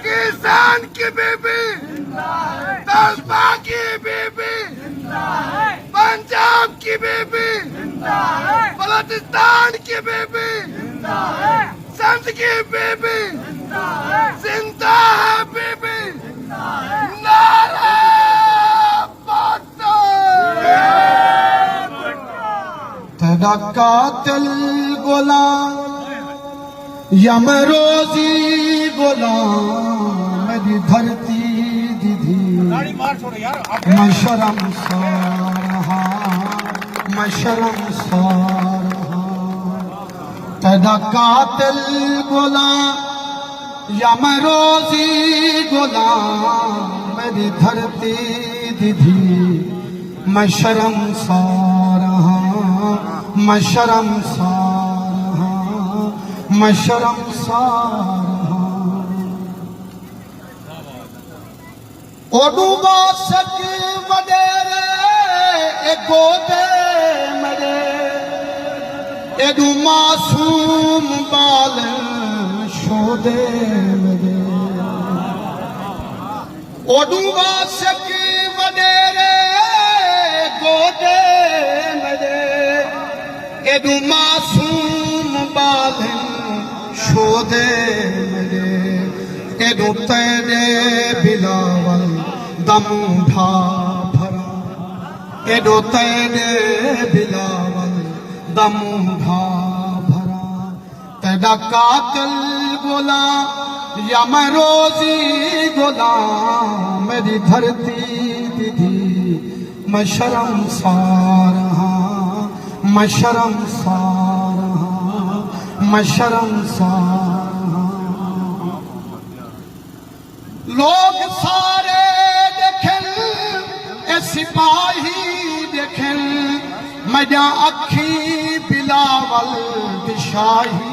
किसान की बेबी, तलबा की बेबी, पंजाब की बेबी, बलोचिस्तान की बेबी, सिंध की बेबी, जिंदा है बेबी, नारा तेरा कातिल गुलाम यमरोजी गुलाम मेरी धरती दीदी मैं शर्मसार मैं शर्मसार तेरा कातिल गुलाम यमरोजी गुलाम मेरी धरती दीदी मैं शर्मसार मैं शर्मसार मैं शर्मसार ओडूबा सकी वडेरे ए गोदे मेरे एडू मासूम बाल शोदे मेरे ओडूबा सकी वडेरे गोदे मेरे एडू मासूम बाल शोदे मेरे एडू तेरे बिलावल दम उठा भरा एडो तेरे बिलावल दम उठा भरा तेरा कातिल गुलाम यमरोजी गुलाम मेरी धरती दीदी मैं शर्मसार मैं शर्मसार मैं शर्मसार लोग सारे देखें ए सिपाही देखें मजा अखी बिलावल दिशाही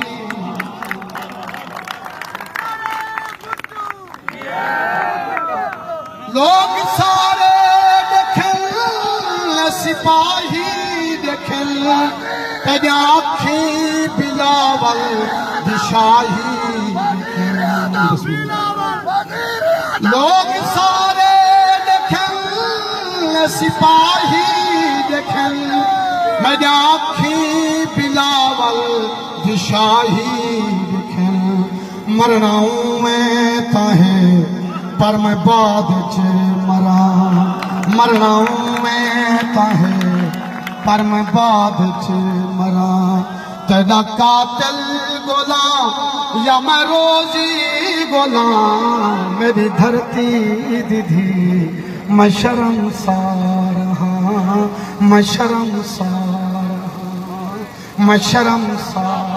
लोग सारे देखें ए सिपाही देखें मजा अखी बिलावल दिशाही लोग सारे देखें सिपाही देखें मेरी आँखी बिलावल दिशाही देखें मरनाऊं मैं ताहे पर मैं बाद चे मरा मरनाऊं मैं ताहे पर मैं बाद चे मरा तेरा कातिल गुलाम यमरोजी गुलाम मेरी धरती दीदी मैं शर्मसार मैं शर्मसार मैं शर्मसार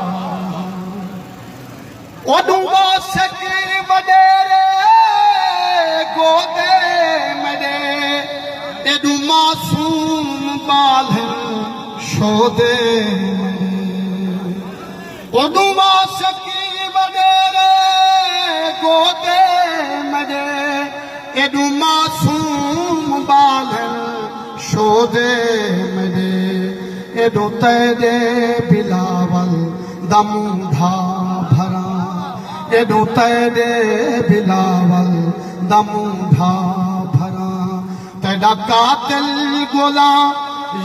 ओडूबा सकी वडेरे गोदे मेरे एडू मासूम बाल शोदे ओडूबा सकी वडेरे गोदे मेरे एडू मासूम बाल शोदे मेरे एडो तेरे बिलावल दम उठा भरा एडू तेरे बिलावल दमुंढा भरा तेरा कातिल गोला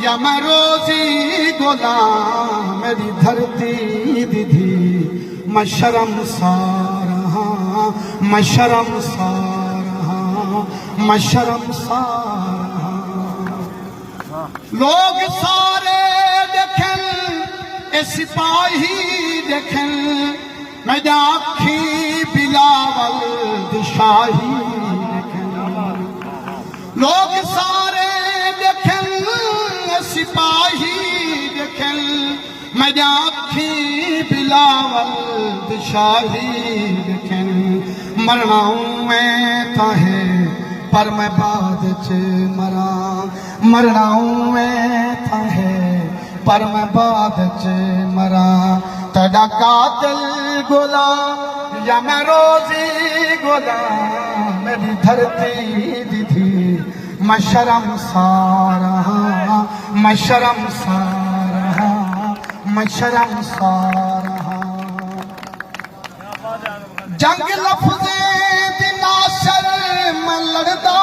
या मैं रोजी गोला मेरी धरती दीदी मैं शर्मसार हाँ मैं शर्मसार हाँ मैं शर्मसार हाँ लोग सारे देखें ए सिपाही देखें मैं आखी बिलावल दिशाही देखें लोग सारे देखें ए सिपाही देखें मैं आखी बिलावल दिशाही देखें मरना मैं ताहे पर मैं बाद च मरा मरना मैं ताहे पर मैं बाद च मरा तेरा कातिल गोला या मैं रोजी गोला मेरी धरती दीदी मैं शर्मसार हाँ मैं शर्मसार हाँ मैं शर्मसार हाँ जंग लफ्ज़े दी नासर मैं लड़दा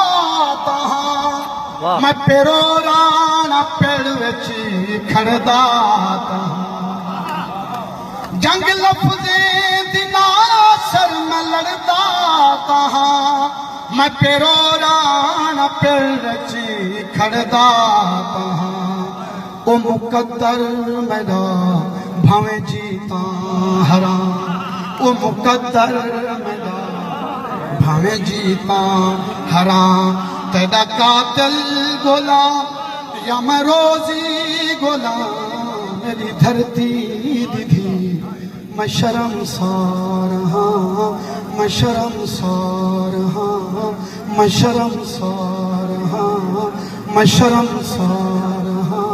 तां मैं पेरो राणा पेड़ विच खड़दा तां जंग लफ्ज़े दी नासर मैं लड़दा तां मैं पेरो राणा पेड़ विच खड़दा तां ओ मुकद्दर मेरा भावें जीता हरा ओ मुकद्दर मेरा भावें जीता हरा तेरा कातिल गोला या मैं रोजी गोला मेरी धरती दीदी मैं शर्मसार हाँ मैं शर्मसार हाँ मैं शर्मसार हाँ मैं शर्मसार हाँ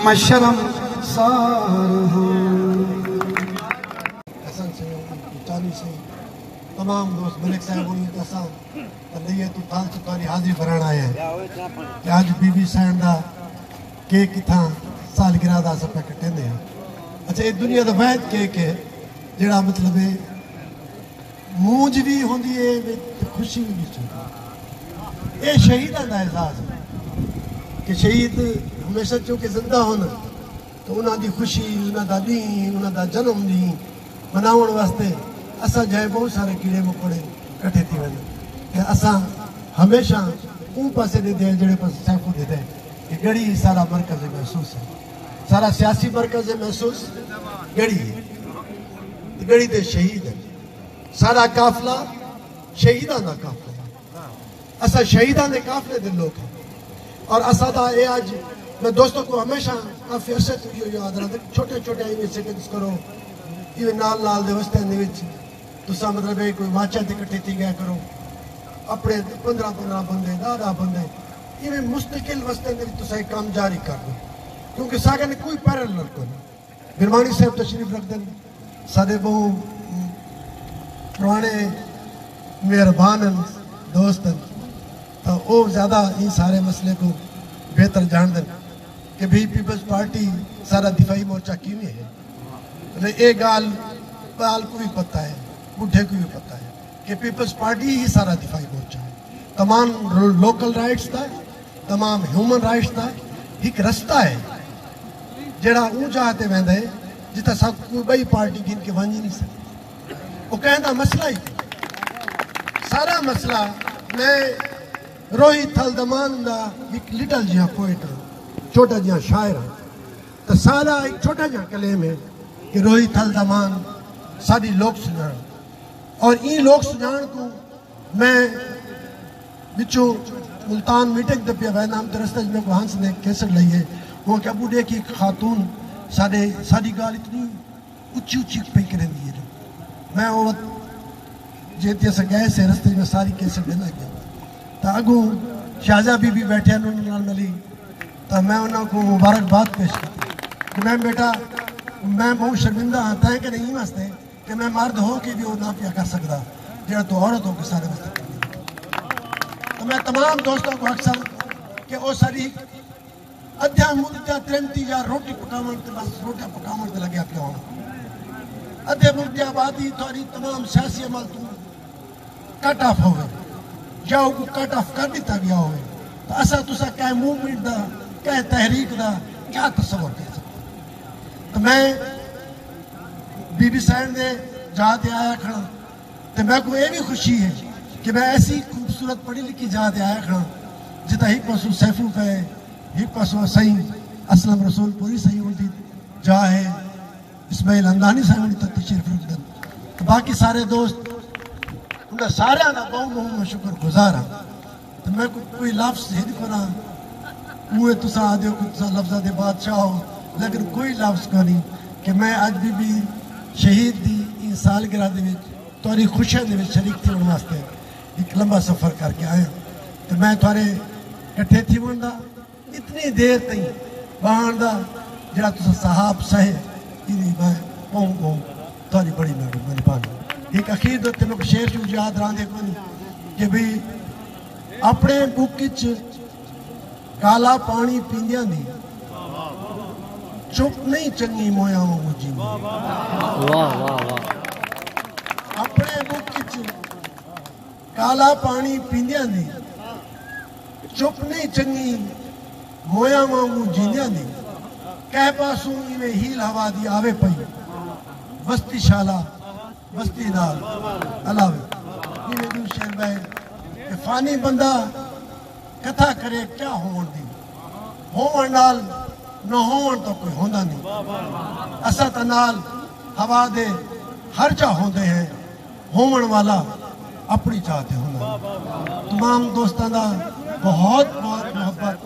मैं शर्मसार हाँ से तमाम दोस्त मलिक साहब उन्हें असा लिए तो ताल चुकारी हाजिर कराण आए हैं कि आज बीबी सैन दा केक किथा सालगिरह दा अस कटेंदे हैं अच्छा ये दुनिया दा वैद केक है जेड़ा मतलब मूंज भी होंदी है खुशी भी विच ये शहीदां दा एहसास है कि शहीद हमेशा चूंकि जिंदा होन तो उन्हां दी खुशी उन्हां दा ॾींहुं उन्हां दा जन्म ॾींहुं मनाउण वास्ते असां जाए बहुत सारे कीड़े मकोड़े कट्ठे थी वन असां हमेशा उन पासे ॾिठे जड़े पासे सैफू ॾिठे कि गढ़ी सारा मरकज़ महसूस है सारा सियासी मरकज़ महसूस गढ़ी है गढ़ी दे शहीद है सारा काफिला शहीदां दा काफिला असां शहीदां दे काफिले दे लोग हैं और असां दा ये आज मैं दोस्तों को हमेशा काफ़ी अरसे तो यो याद रखते छोटे छोटे इनिशिएटिव्स करो ये नाल नाल दे वस्ते दे विच तुसा मतलब कोई माचा ते इकट्ठे थी गया करो अपने 15-15 बंदे 10 बंदे ये मुस्तकिल वस्ते दे विच तुसा काम जारी कर दो क्योंकि सागे ने कोई पैरेलल को बिरवानी साहब तशरीफ रख दें सारे बहु पुराने मेहरबान दोस्त तो वो ज़्यादा इन सारे मसले को बेहतर जान दें कि भाई पीपल्स पार्टी सारा दिफाई मोर्चा क्यों है ये गाल बाल को भी पता है बुढ़े को भी पता है कि पीपल्स पार्टी ही सारा दिफाई मोर्चा है तमाम लोकल राइट्स का तमाम ह्यूमन राइट्स का एक रास्ता है जड़ा ऊँ चाहते वेंदे जितना सब कोई बई पार्टी गिन के वही नहीं सकती वो कहना मसला ही सारा मसला मैं रोहित थलदमान का एक लिटल जिहा पोइट छोटा जिहा शायर तो सारा एक छोटा जिहा कलेम है कि रोहित थलदमान साड़ी लोक सुजान और ये लोक सुजान को मैं बिचो मुल्तान मीटिंग दबिया वह नाम दरस्ते में हंस ने कैसेट लाइए वो क्या बूढ़े की खातून साढ़े सारी गाल इतनी ऊंची ऊंची पे करें दी है मैं वो जेती से गए से रस्ते में सारी कैसेट देना गया तो अगू शाहजा भी बैठे मिली तो मैं उन्होंने मुबारकबाद पेश की कि मैं बेटा मैं बहुत शर्मिंदा हाँ तय कि नहीं वास्ते कि मैं मर्द हो के भी वो ना पिया कर सकता जो तो औरत हो के सारे वास्ते तो मैं तमाम दोस्तों को अक्सर कि वो सारी अध्या मुद्दा 33 या रोटी पकावन बस रोटा पकावन लगे पिया अधे मुल्क की आबादी थोड़ी तमाम सियासी अमल तू कट ऑफ हो या कट ऑफ कर दिता गया हो तो असा तुसा क्या मूवमेंट का क्या तहरीक का क्या तस्वर कर सकते। तो मैं बीबी सैन ने जाते आया खड़ा तो मैं को ये भी खुशी है कि मैं ऐसी खूबसूरत पढ़ी लिखी जाते आया खड़ा जिता एक पासों सैफू पे एक पासों सही असलम रसूल पूरी सही उनकी जा है इस्माइल अंदानी साहब ने तशरीफ रखदन तो बाकी सारे दोस्त उनका सारे का बहुत बहुत मैं शुक्रगुजार हाँ। तो मैं कोई लफ्ज़ हिंद को ना मुँह तुसा आदे हो तुसा लफ्ज़ा दे बादशाह हो लेकिन कोई लफ्ज़ को नहीं कि मैं अज भी शहीद दी इन सालगिरह दे विच तुहारी खुशियां दे विच शरीक थी होने वास्ते एक लंबा सफ़र करके आया। तो मैं थोड़े कट्ठे थी बनदा इतनी देर तई बहान दा जरा तुसा साहब सहे इदी मैं कहूँ तुहारी बड़ी मेहरबानी। एक अखीर दे ते मैं शेर शूर याद रहांदे कोई कि भाई अपने बुक च काला पानी पींदियां दी चुप नहीं चंगी मोया मुझी वाह वाह वाह। अपने बुक च काला पानी पींदियां दी चुप नहीं चंगी मोया वांगू जींदियां दी कह पासू इवें हील हवा दी आवे पई बस्ती शाला बस्ती नाल अलावे इवें दू शेर भाई फानी बंदा कथा करे क्या होवन दी होवन नाल न होवन तो कोई होंदा नहीं असा तो नाल हवा दे हर चा होंदे हैं होवन वाला अपनी चाहते होंदा। तमाम दोस्तों का बहुत बहुत मोहब्बत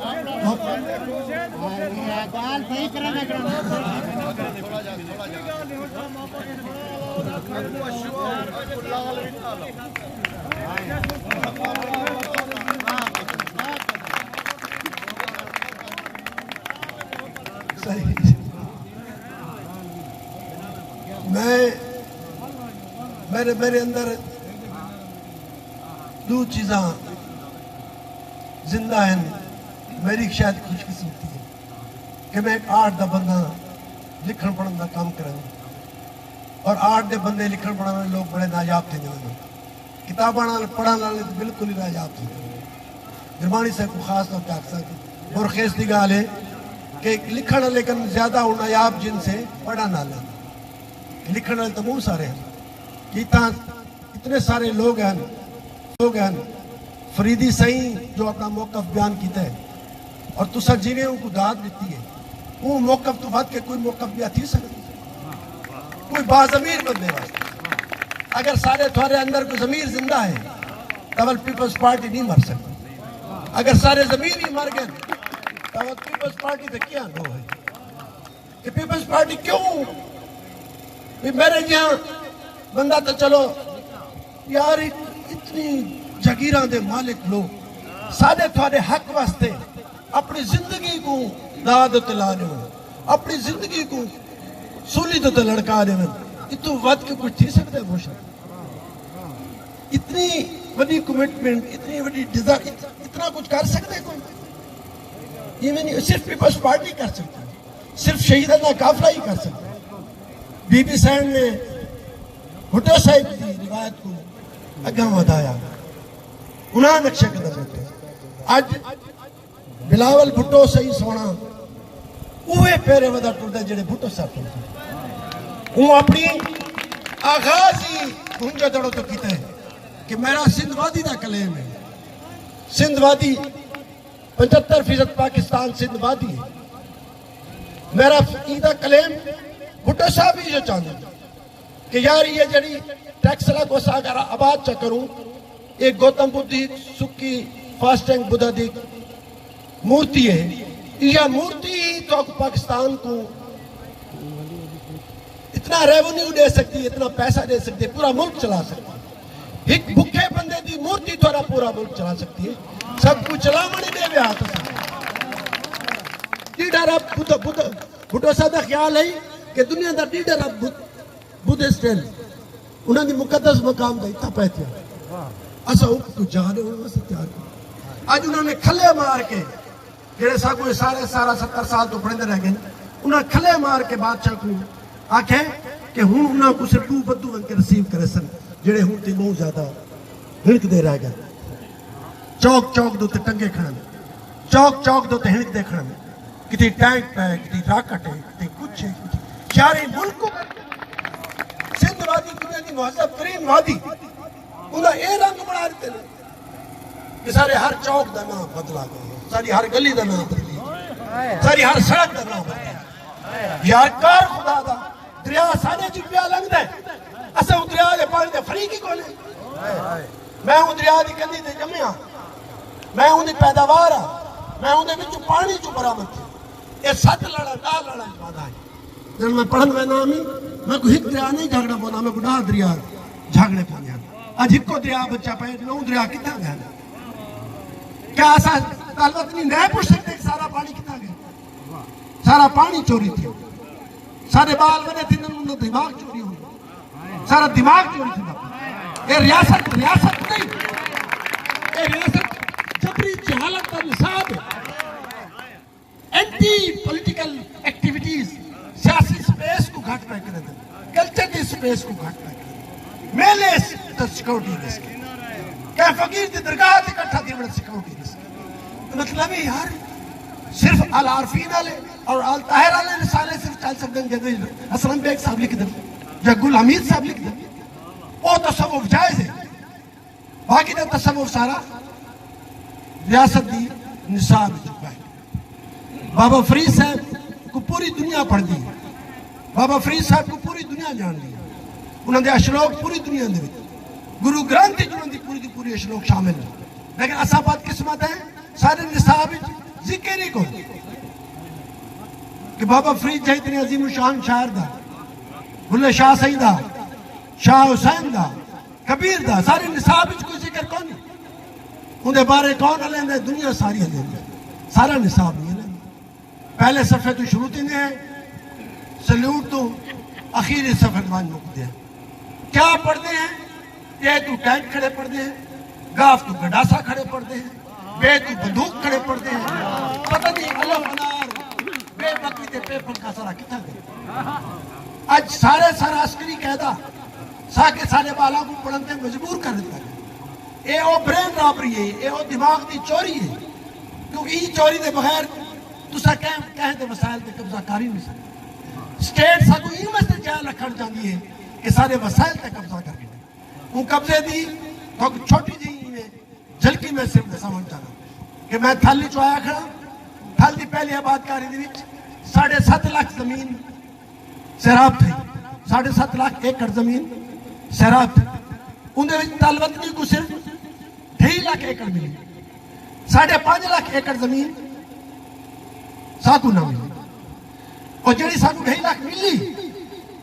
सही। मैं मेरे अंदर दो चीज़ा जिंदा हैं। मेरी शायद खुशकिस्मती है कि मैं एक आर्ट का बंदा लिखण पढ़न का काम करा और आर्ट के बंदे लिखण पढ़न वाले लोग बड़े नायाब थे किताबा पढ़ने वाले तो बिल्कुल ही नायाब थे। गुरबाणी साहब को खास तौर पर अक्सर और खेस की गाल है कि लिखण लेकिन ज्यादा हो नायाब जिनसे पढ़ने वाला लिखण वाले तो बहुत सारे हैं कि इतने सारे लोग हैं फरीदी सही जो अपना मौकफ बयान किया है और तुसा जिन्हें उनको दाद दी है वो मौकफ तो बाद के कोई मौकफ भी थी सकती कोई बाज़मीर बंदे वास्ते अगर सारे थोड़े अंदर कोई ज़मीर जिंदा है तब पीपल्स पार्टी नहीं मर सकती। अगर सारे ज़मीर ही मर गए तब पीपल्स पार्टी तो क्या नो है कि पीपल्स पार्टी क्यों भी मेरे यहाँ बंदा तो चलो यार इतनी जगीरा दे मालिक लोग सारे थोड़े हक वास्ते अपनी जिंदगी को दाद ला रहे हो अपनी जिंदगी को सूली तो लड़का रहे हो इतू वध के कुछ थी सकते मोशन इतनी बड़ी कमिटमेंट इतनी बड़ी डिजाइन इतना कुछ कर सकते कोई ये नहीं सिर्फ पीपल्स पार्टी कर सकती सिर्फ शहीदाना काफिला ही कर सकता। बीबी सैन ने भुट्टो साहिब की रिवायत को अग्गा वधाया उन्हें नक्शे कदम रखे अज बिलावल भुट्टो सही सोना उहे पेरे वधा टुरदा जेड़े भुट्टो साहब टुरदे वो अपनी आगाज ही गुंजा दड़ो तो कीता है कि मेरा सिंधवादी का कलेम है सिंधवादी 75% पाकिस्तान सिंधवादी है मेरा ईदा कलेम भुट्टो साहब ही जो चाहते कि यार ये जड़ी टैक्स ला को सागर आबाद च करूं एक गौतम बुद्ध की सुक्की फास्टिंग बुद्धा दी मूर्ति है यह मूर्ति तो पाकिस्तान को इतना रेवेन्यू दे सकती है इतना पैसा दे सकती है पूरा मुल्क चला सकती है एक भुखे बंदे की मूर्ति थोड़ा पूरा मुल्क चला सकती है सब कुछ चलावनी दे वे हाथ लीडर अब भुट्टो साहब का ख्याल है कि दुनिया का लीडर अब बुद्धिस्ट है उन्होंने मुकद्दस मकाम का इतना पैसा असा कुछ जाने वास्ते तैयार अज उन्होंने खले मार के जेड़े सारे सारा 70 साल तो पढ़ते रह गए उन्हें खले मार के बादशाह को आखे कि हुण उन्हां को सिर्फ तू बद्दू बन के रिसीव करे सन जेड़े हुण ते बहुत ज्यादा हिणकदे रह गए चौक चौक दे उत्ते टंगे खड़न चौक चौक दे उत्ते हिणकदे खड़न किते टैंक पे किते राकट है किते कुछ है सारे मुल्क को सिंध वादी दुनिया की मुहज़्ज़ब तरीन वादी उन्हें ये रंग बना देते हैं कि सारे हर चौक का नाम बदला गया सारी हर गली का नाम बदली सारी हर सड़क का नाम बदली यार कार खुदा दा दरिया सारे च पिया लगदा है असां दरिया दे पानी दे फरीक ही कोने मैं हूं दरिया दी कंढी ते जम्मिया मैं उन्दी पैदावार आ मैं उन्दे विच पानी चो बरामद थी ये 7 लड़ा 10 लड़ा वादा है जब मैं पढ़न वेंदा मी मैं को हिक दरिया नहीं झगड़ा पौंदा मैं को 10 दरिया झगड़े पौंदे अज हिको दरिया बच्चा पे 9 दरिया कितना गया क्या असा तालवत नहीं न पूछ सकते सारा पानी कितना गया सारा पानी चोरी थी सारे बाल बने थे उन्होंने दिमाग चोरी हो सारा दिमाग चोरी थी ये रियासत रियासत नहीं ये रियासत जबरी जहालत का निसाब एंटी पॉलिटिकल एक्टिविटीज सियासी स्पेस को घट पे करे कल्चर की स्पेस को घट पे करे मेले सिक्योरिटी रिस्क क्या फकीर की दरगाह इकट्ठा थी बड़ा सिक्योरिटी रिस्क मतलब है यार सिर्फ अल आरफीन वाले और अल ताहिर वाले रिसाले सिर्फ चल सकते हैं जैसे असलम बेग साहब लिख दें या गुल हमीद साहब लिख दें वो तसव्वुफ जायज है बाकी का तसव्वुफ सारा रियासत दी निसाब चुका है बाबा फरीद साहब को पूरी दुनिया पढ़ दी बाबा फरीद साहब को पूरी दुनिया जान ली उन्होंने अशलोक पूरी दुनिया दे गुरु ग्रंथ उन्होंने पूरी की पूरी अशलोक शामिल है लेकिन असा बात किस्मत है सारे निसाब जिक्र ही को कि बाबा फरीद जै इतने अजीम शान शायर दा बुल्ले शाह सईद दा शाह हुसैन दा कबीर दा सारे निसाब कोई जिक्र कौन उनके बारे कौन लेंदे दुनिया सारी लेंदे सारा निसाब नहीं लेंदे पहले सफे तो शुरू थी है सल्यूट तो आखिरी सफे वन मुकते हैं क्या पढ़ते हैं ये तू टैंक खड़े पढ़ते हैं गाफ तू गडासा खड़े पढ़ते हैं बे तू बंदूक खड़े पढ़ते हैं पता नहीं अलग अनार बे बकरी ते पेपर का सारा कितना गया आज सारे सारा अस्करी कहता साके सारे बाला को पढ़ने मजबूर कर देता है ये वो ब्रेन रॉबरी है ये वो दिमाग की चोरी है क्योंकि ये चोरी के बगैर तुसा कहते वसाइल पे कब्जा कर ही नहीं सकते स्टेट साकू ई मस्त जाल रखना चाहती है कि सारे वसाइल पे कब्जा करके वो कब्जे दी तो छोटी जी झलकी में सिर्फ समझ चाहना कि मैं थाली चो आया खड़ा थाल की पहली आबादकारी 7.5 लाख जमीन सैराब थी 7.5 लाख एकड़ जमीन सैराब थी उन्हें तालवतनी को सिर्फ 2.5 लाख एकड़ मिली 5.5 लाख एकड़ जमीन साकू ना मिली और जी साकू 2.5 लाख मिली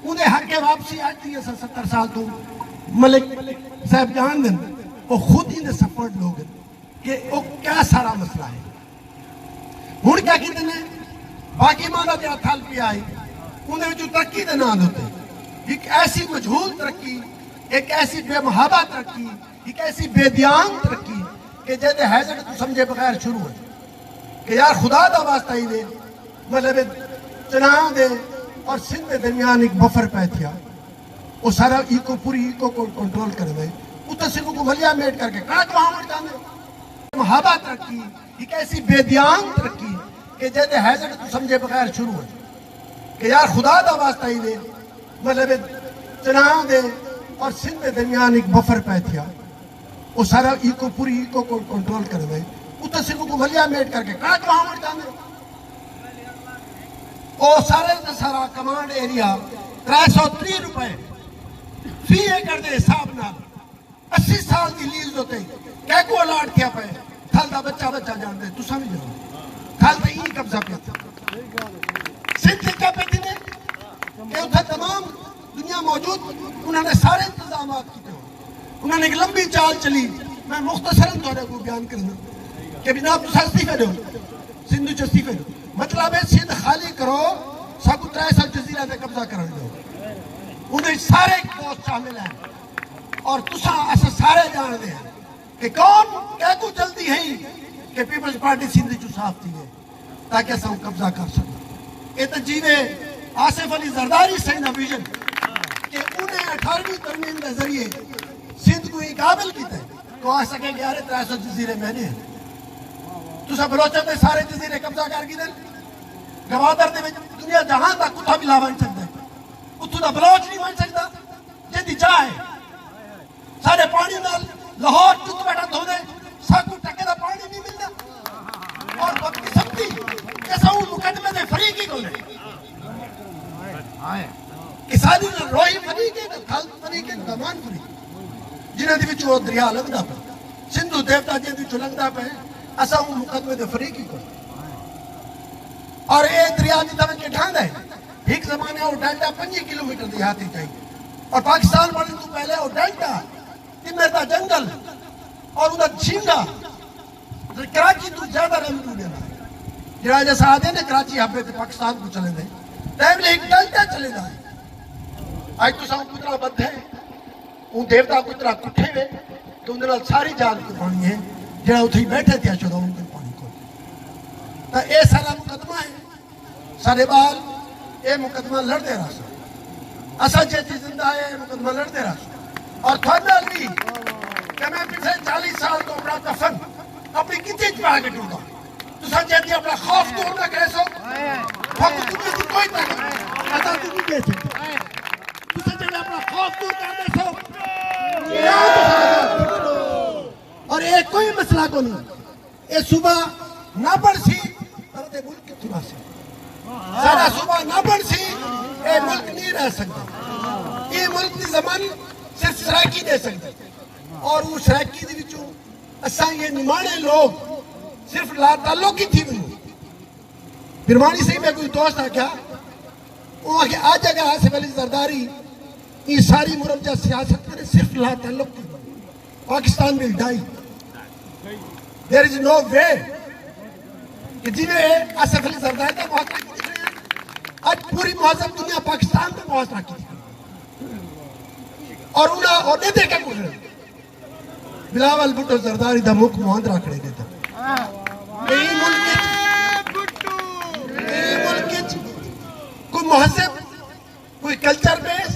उन्हें हक के वापसी आज थी 70 साल तो मलिक साहब जान दें वो खुद ही ने सपोर्ट लोग कि वो क्या सारा मसला है हूं क्या कहते हैं बाकी माना जो थल पे आई उन्हें तरक्की के नाम होते एक ऐसी मजहूल तरक्की एक ऐसी बेमहाबा तरक्की एक ऐसी बेध्यान तरक्की कि जैसे हैजट तू समझे बगैर शुरू है कि यार खुदा का वास्ता ही दे मतलब चुनाव दे और सिंध के दरमियान एक बफर पै थिया वो सारा इको पूरी इको को कंट्रोल कर दे उतर सिर्फ को मलिया मेट करके कड़क वहां जाने महाबा तरक्की एक ऐसी बेध्यान तरक्की कि जैसे हैजट तू समझे बगैर शुरू है कि यार खुदा का वास्ता ही दे मतलब चुनाव दे और सिंध के दरमियान एक बफर पै थिया वो सारा इको पूरी इको को कंट्रोल कर दे उतर सिर्फ को मलिया मेट करके कड़क वहां जाने और सारे का सारा कमांड एरिया 330 रुपए फी एकड़ के हिसाब न 80 साल की लीज होते क्या को अलाट किया पे थल का बच्चा बच्चा जानते तू समझ लो थल तो यही कब्जा पे था सिंध क्या पे थी ने कि उधर तमाम दुनिया मौजूद उन्होंने सारे इंतजाम किए उन्होंने एक लंबी चाल चली मैं मुख्तसरन तौर को बयान करना कि बिना इस्तीफे दो सिंधु च इस्तीफे दो मतलब है सिंध खाली करो सबको 3 साल जजीरा पे कब्जा कर दो उन्हें सारे दोस्त शामिल हैं और तुसा ऐसा सारे जानते हैं कि कौन क्या को जल्दी है कि पीपल्स पार्टी सिंध चो साफ थी है ताकि अस कब्जा कर सकें ये तो जीवे आसिफ अली जरदारी सही ना विजन कि उन्हें 18वीं तरमीम के जरिए सिंध को काबिल किया को आ सके कि यार 300 जजीरे मैंने हैं तुसा बलोचन में सारे जजीरे कब्जा कर गिदन गवादर दे विच दुनिया जहां तक कुत्ता भी ला बन सकता उत्थों दा बलोच नहीं बन सकता जिंदी चाह है सारे पानी नाल लाहौर टुट बैठा धोदे साकू टके दा पानी नहीं मिलता और बदकिस्मती कैसा वो मुकदमे दे फरीकी को किसानी ना रोही फरीक है खल फरीक है दमान फरीक जिन्हां दे विच वो दरिया लगदा पे सिंधु देवता जिंदे विच लगदा पे असा वो मुकदमे दे फरीकी को और ये दरिया की तवज के ढांड है एक जमाने वो डेल्टा 5 किलोमीटर देहाती चाहिए और पाकिस्तान बनने तो पहले वो डेल्टा तिम्मे का जंगल और उधर झींगा कराची तो ज्यादा रेवेन्यू देना जरा जैसा आते ने कराची हब्बे ते पाकिस्तान को चले दे टाइम ले एक डेल्टा चले जाए आज तो सब कुतरा बद्ध है उन देवता कुतरा कुठे वे तो उनके नाल सारी जान कुर्बानी है जरा उथे बैठे थे चलो उनके पानी को तो ये सारा मुकदमा है सारे बाल ये मुकदमा लड़ते रहा असा जेती जिंदा है मुकदमा लड़ते रहा और थोड़ा भी कि मैं पिछले 40 साल तो अपना दफन अपनी कितनी पा के ढूंढा तो जेती अपना खौफ दूर ना करे सो फक तुम्हें की कोई ताकत अता तुम नहीं दे सकते तो जेती अपना खौफ दूर कर दे सो और ये कोई मसला को नहीं ये सुबह ना पड़सी ते मुल्क के थुरा से सारा सुबह ना पड़सी ये मुल्क नहीं रह सकता ये मुल्क की जमान सिर्फ सराकी दे सकते और वो सराकी दे विचों असा ये निमाणे लोग सिर्फ ला ताल्लुक ही थी बिरवानी से मैं कोई दोस्त आ क्या वो आके आज अगर आसिफ अली जरदारी ये सारी मुरब्जा सियासत करे सिर्फ ला ताल्लुक थी Pakistan will die there is no way कि जिन्हें आसिफ अली जरदारी का मुहासरा की आज पूरी मुआजम दुनिया पाकिस्तान में मुआसरा की और उन्हें और नहीं देखा कुछ बिलावल भुट्टो जरदारी दा मुख मुहांदरा खड़े देता कोई महजब कोई कल्चर बेस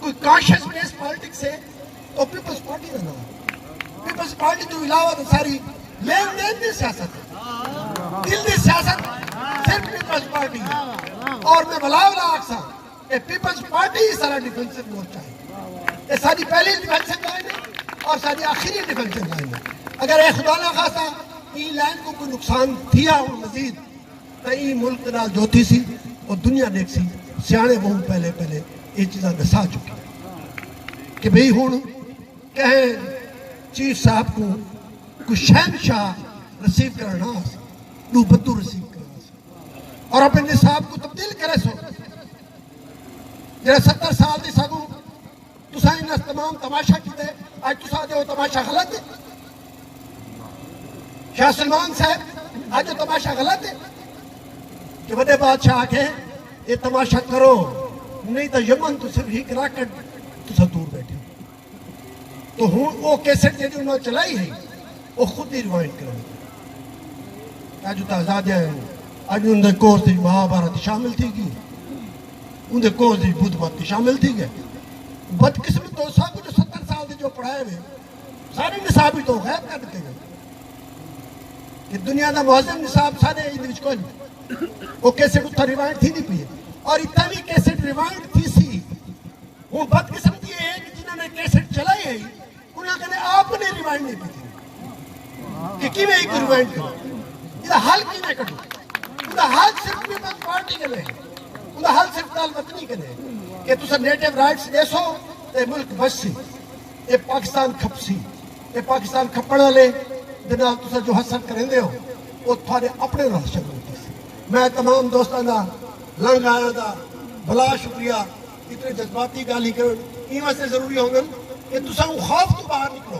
कोई कॉन्शियस बेस पॉलिटिक्स है तो पीपल्स पार्टी का नाम पीपल्स पार्टी तो इलावा तो सारी लेन देन की सियासत है दिल की सियासत सिर्फ पीपल्स पार्टी है और मैं बलावला आखसा ये पीपल्स पार्टी ही सारा डिफेंसिव मोर्चा है ये सारी पहली डिफेंसिव लाइन है और सारी आखिरी डिफेंसिव लाइन है अगर ये खुदा ना खासा ई लाइन को कोई नुकसान दिया हो मजीद तो ई मुल्क नाल जोती सी और दुनिया देख सी सियाने बहुत पहले पहले ये चीज़ा दसा चुकी कि भाई हुण कहे चीफ साहब को कोई शहनशाह रिसीव करना दू बद्दू रिसीव करना और अपने निसाब को तब्दील करे सो जरा 70 साल की सगू तुसा इन तमाम तमाशा किते आज तुसा जो तमाशा गलत है शाह सलमान साहब आज जो तमाशा गलत है कि बड़े बादशाह आके ये तमाशा करो नहीं तो यमन तो सिर्फ ही राकेट तुसा दूर बैठे तो हूँ वो कैसेट जी उन्होंने चलाई है वो खुद ही रिवाइंड करेंगे आज आजाद आज उनके कोर्स महाभारत शामिल थी गई उनके कोर्स बुद्ध मत शामिल थी गए बदकिस्मत तो सब जो 70 साल से जो पढ़ाए हुए सारे निसाब ही तो गैर कर दिते गए कि दुनिया का मुआजम निसाब सारे कोई वो कैसेट उत्था रिवाइंड थी नहीं पी और इतना भी कैसेट रिवाइंड थी सी वो बदकिस्मती है कि जिन्होंने कैसेट चलाई है उन्होंने आपने रिवाइंड नहीं पी थी कि किवें एक रिवाइंड करो इसका हल किवें करो उसका हल सिर्फ पीपल्स पार्टी के लिए उसका हल सिर्फ लाल वतनी के लिए कि तुसा नेटिव राइट्स देसो ते मुल्क बससी ये पाकिस्तान खपसी ये पाकिस्तान खपण वाले दे नाल तुसा जो हसन करेंदे हो वो थारे अपने नाल शक्ल मैं तमाम दोस्तों का लंघ आया था भला शुक्रिया इतने जज्बाती गाली कर इन वास्ते जरूरी होंगे कि तुसा खौफ तो बाहर निकलो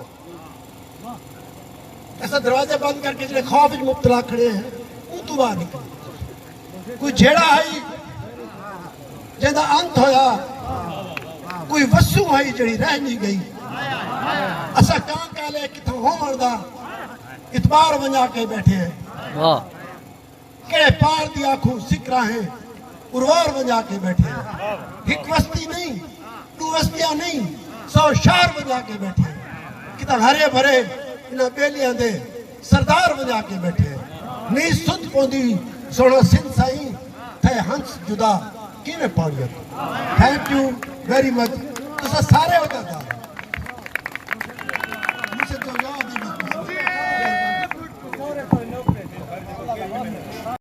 ऐसा दरवाजे बंद करके जो खौफ में मुब्तला खड़े हैं वो तो बाहर निकलो कोई झेड़ा है जिंदा अंत होया कोई वसू है जी रह नहीं गई असा कहाँ कहले कितों होवन दा इतबार वंजा के बैठे हैं के पार दिया खू सिकरा है उर्वार बजा के बैठे हैं एक वस्ती नहीं तू वस्तियां नहीं 100 शार बजा के बैठे किता हरे भरे इन्हां बेलियां दे सरदार बजा के बैठे नहीं सुध पौंदी सोना सिंध साईं थे हंस जुदा किवें Padiya thank you very much तुसा सारे वदा